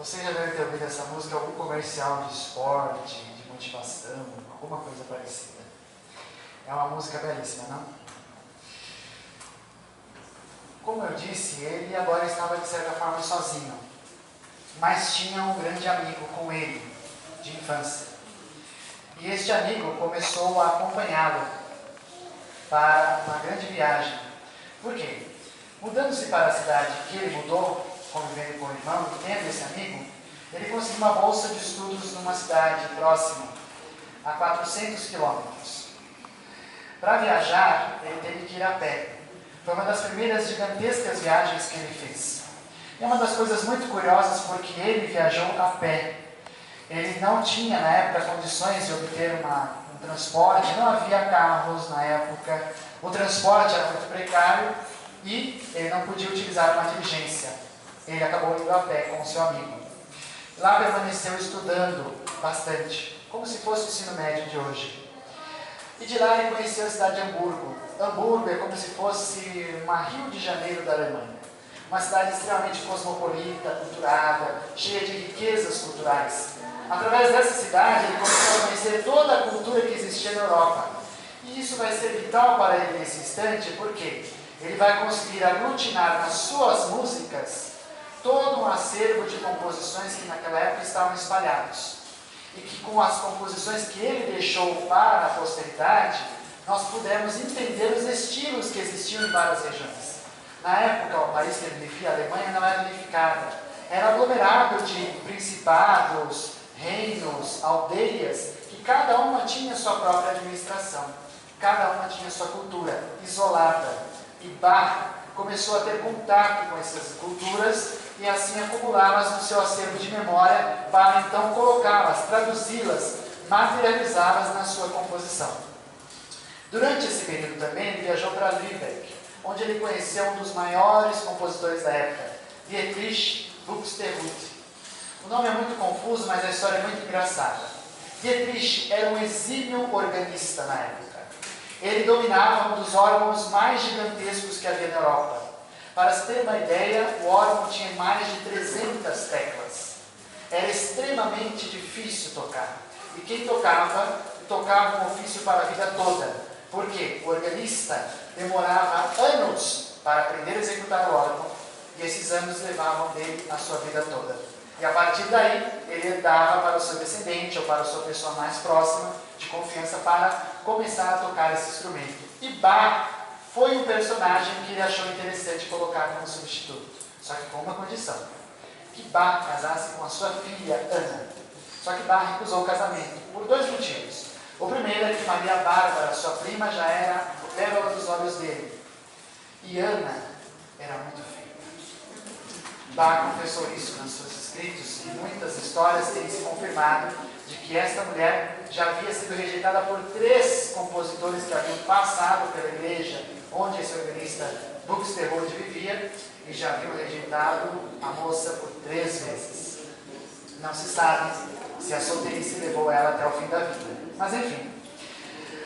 Você já deve ter ouvido essa música em algum comercial de esporte, de motivação, alguma coisa parecida. É uma música belíssima, não? Como eu disse, ele agora estava de certa forma sozinho, mas tinha um grande amigo com ele, de infância. E este amigo começou a acompanhá-lo para uma grande viagem. Por quê? Mudando-se para a cidade que ele mudou, convivendo com o irmão e tendo esse amigo, ele conseguiu uma bolsa de estudos numa cidade próxima, a 400 quilômetros. Para viajar, ele teve que ir a pé. Foi uma das primeiras gigantescas viagens que ele fez. E é uma das coisas muito curiosas porque ele viajou a pé. Ele não tinha, na época, condições de obter um transporte, não havia carros na época, o transporte era muito precário e ele não podia utilizar uma diligência. Ele acabou indo a pé com o seu amigo. Lá permaneceu estudando bastante, como se fosse o ensino médio de hoje. E de lá ele conheceu a cidade de Hamburgo. Hamburgo é como se fosse uma Rio de Janeiro da Alemanha. Uma cidade extremamente cosmopolita, culturada, cheia de riquezas culturais. Através dessa cidade ele começou a conhecer toda a cultura que existia na Europa. E isso vai ser vital para ele nesse instante, porque ele vai conseguir aglutinar nas suas músicas todo um acervo de composições que naquela época estavam espalhados. E que com as composições que ele deixou para a posteridade, nós pudemos entender os estilos que existiam em várias regiões. Na época, o país que ele vivia, a Alemanha, não era unificada. Era aglomerado de principados, reinos, aldeias, que cada uma tinha sua própria administração. Cada uma tinha sua cultura, isolada. E Bach começou a ter contato com essas culturas e assim acumulá-las no seu acervo de memória para então colocá-las, traduzi-las, materializá-las na sua composição. Durante esse período também ele viajou para Lübeck, onde ele conheceu um dos maiores compositores da época, Dietrich Buxtehude. O nome é muito confuso, mas a história é muito engraçada. Dietrich era um exímio organista na época. Ele dominava um dos órgãos mais gigantescos que havia na Europa. Para se ter uma ideia, o órgão tinha mais de 300 teclas. Era extremamente difícil tocar. E quem tocava, tocava um ofício para a vida toda. Porque o organista demorava anos para aprender a executar o órgão, e esses anos levavam dele a sua vida toda. E a partir daí, ele herdava para o seu descendente ou para a sua pessoa mais próxima, de confiança, para começar a tocar esse instrumento. E Bach foi um personagem que ele achou interessante colocar como substituto. Só que com uma condição: que Bach casasse com a sua filha, Ana. Só que Bach recusou o casamento, por dois motivos. O primeiro é que Maria Bárbara, sua prima, já era a pérola dos olhos dele. E Ana era muito feia. Bach confessou isso nos seus escritos, e muitas histórias têm se confirmado de que esta mulher já havia sido rejeitada por 3 compositores que haviam passado pela igreja onde esse organista Buxtehude vivia, e já haviam rejeitado a moça por 3 vezes. Não se sabe se a solteirice levou ela até o fim da vida. Mas enfim,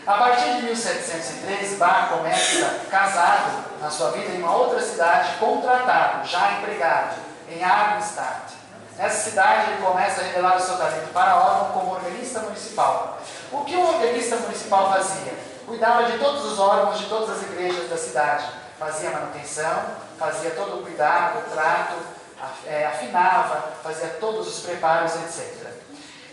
a partir de 1703, Bach começa casado na sua vida em uma outra cidade, contratado, já empregado, em Arnstadt. Nessa cidade ele começa a revelar o seu talento para órgão como organista municipal. O que o organista municipal fazia? Cuidava de todos os órgãos de todas as igrejas da cidade. Fazia manutenção, fazia todo o cuidado, o trato, afinava, fazia todos os preparos, etc.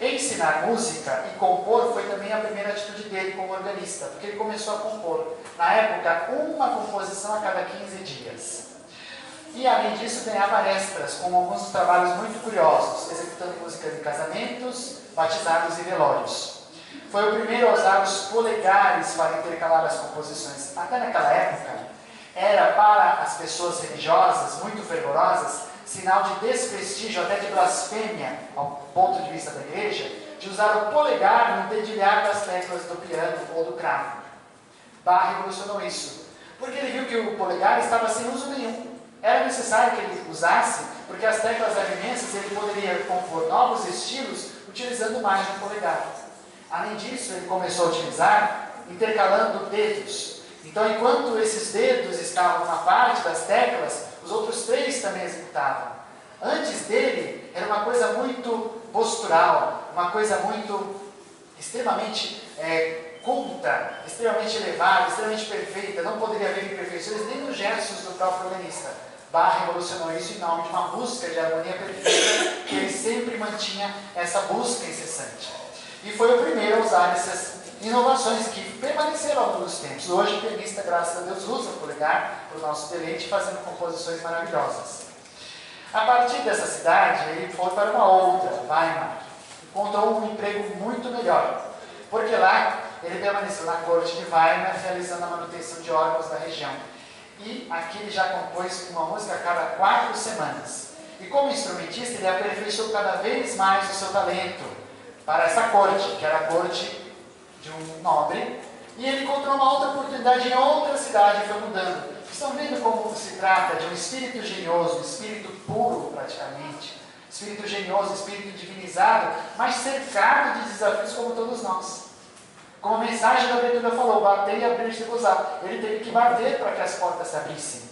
Ensinar música e compor foi também a primeira atitude dele como organista, porque ele começou a compor, na época, uma composição a cada 15 dias. E, além disso, ganhava extras com alguns trabalhos muito curiosos, executando música de casamentos, batizados e velórios. Foi o primeiro a usar os polegares para intercalar as composições. Até naquela época, era para as pessoas religiosas, muito fervorosas, sinal de desprestígio, até de blasfêmia, ao ponto de vista da igreja, de usar o polegar no dedilhar das teclas do piano ou do cravo. Bach revolucionou isso, porque ele viu que o polegar estava sem uso nenhum. Era necessário que ele usasse, porque as teclas eram imensas e ele poderia compor novos estilos utilizando mais o polegar. Além disso, ele começou a utilizar intercalando dedos. Então, enquanto esses dedos estavam numa parte das teclas, os outros 3 também executavam. Antes dele, era uma coisa muito postural, uma coisa muito extremamente culta, extremamente elevada, extremamente perfeita. Não poderia haver imperfeições nem nos gestos do próprio organista. Bach revolucionou isso em nome de uma busca de harmonia perfeita, que ele sempre mantinha essa busca incessante. E foi o primeiro a usar essas inovações que permaneceram ao longo dos tempos. Hoje o pianista, graças a Deus, usa o polegar para o nosso deleite, fazendo composições maravilhosas. A partir dessa cidade, ele foi para uma outra, Weimar. Encontrou um emprego muito melhor, porque lá ele permaneceu na corte de Weimar, realizando a manutenção de órgãos da região. E aqui ele já compôs uma música a cada 4 semanas. E como instrumentista, ele aperfeiçoou cada vez mais o seu talento para essa corte, que era a corte de um nobre. E ele encontrou uma outra oportunidade em outra cidade e foi mudando. Estão vendo como se trata de um espírito genioso, um espírito puro praticamente, espírito genioso, espírito divinizado, mas cercado de desafios como todos nós. Como a mensagem da abertura falou, bater e abrir-se-vos-á. Ele teve que bater para que as portas se abrissem.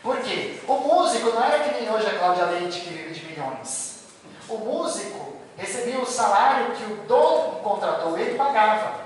Por quê? O músico não era que nem hoje a Cláudia Leite, que vive de milhões. O músico recebia o salário que o dono que contratou ele pagava.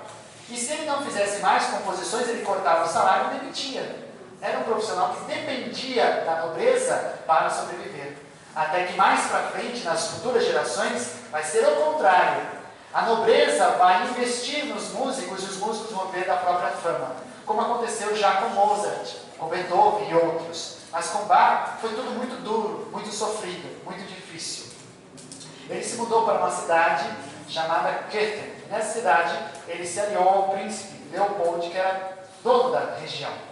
E se ele não fizesse mais composições, ele cortava o salário e demitia. Era um profissional que dependia da nobreza para sobreviver. Até que mais para frente, nas futuras gerações, vai ser o contrário. A nobreza vai investir nos músicos e os músicos vão ver da própria fama. Como aconteceu já com Mozart, com Beethoven e outros. Mas com Bach foi tudo muito duro, muito sofrido, muito difícil. Ele se mudou para uma cidade chamada Köthen. Nessa cidade, ele se aliou ao príncipe Leopold, que era dono da região.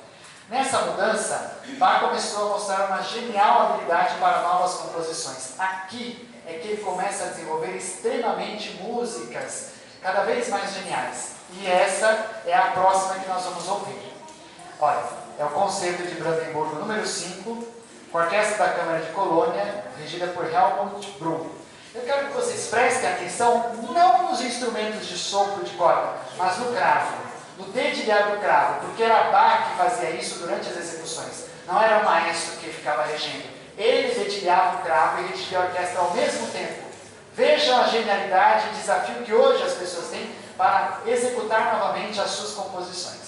Nessa mudança, Bach começou a mostrar uma genial habilidade para novas composições. Aqui é que ele começa a desenvolver extremamente músicas cada vez mais geniais. E essa é a próxima que nós vamos ouvir. Olha, é o Concerto de Brandemburgo número 5, com a Orquestra da Câmara de Colônia, regida por Helmut Brum. Eu quero que vocês prestem atenção não nos instrumentos de sopro de corda, mas no cravo. No dedilhado do cravo, porque era Bach que fazia isso durante as execuções. Não era o maestro que ficava regendo. Ele dedilhava o cravo e redigia a orquestra ao mesmo tempo. Vejam a genialidade e desafio que hoje as pessoas têm para executar novamente as suas composições.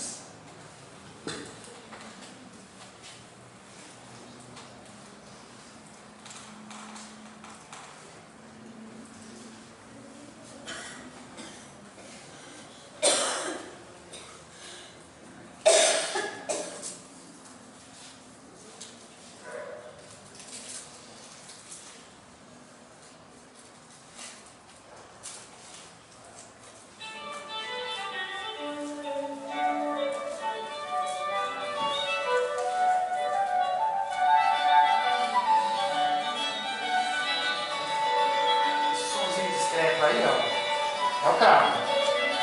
Aí, ó, é o cravo.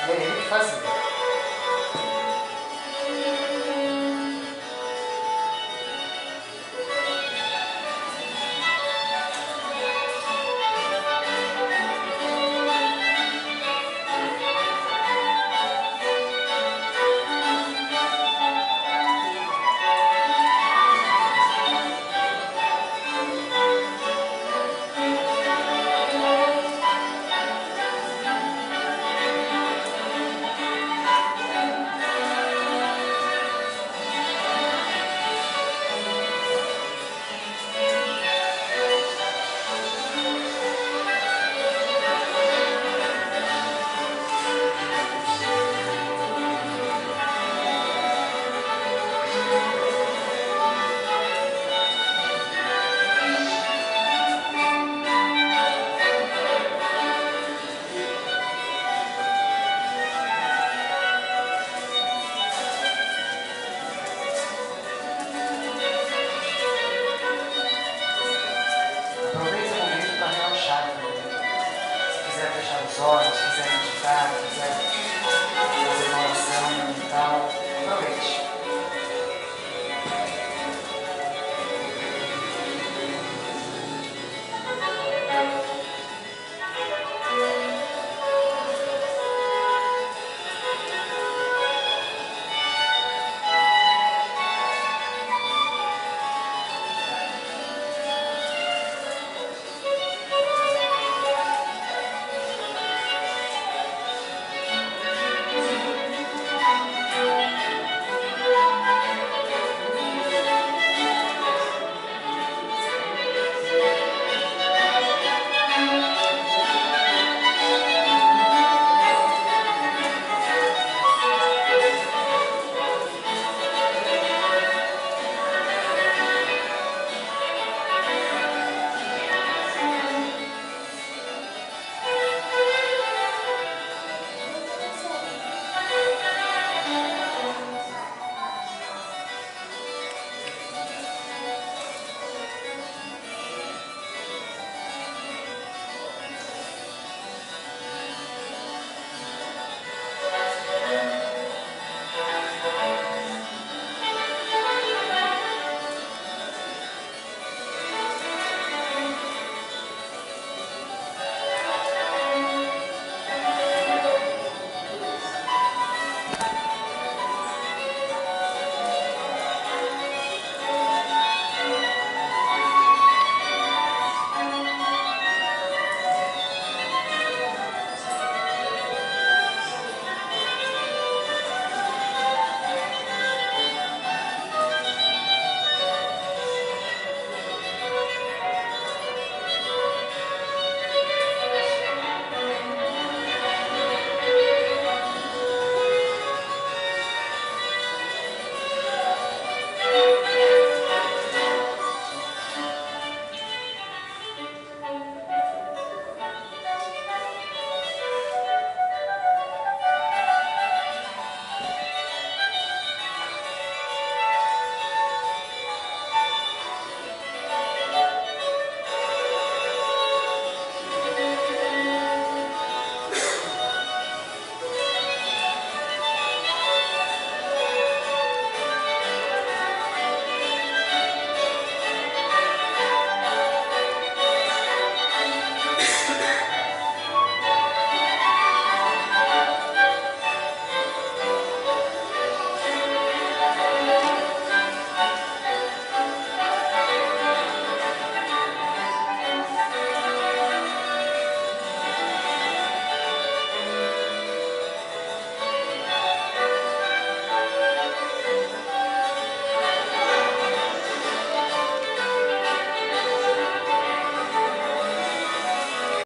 E é ele que fazia. Os olhos, quiser meditar, quiser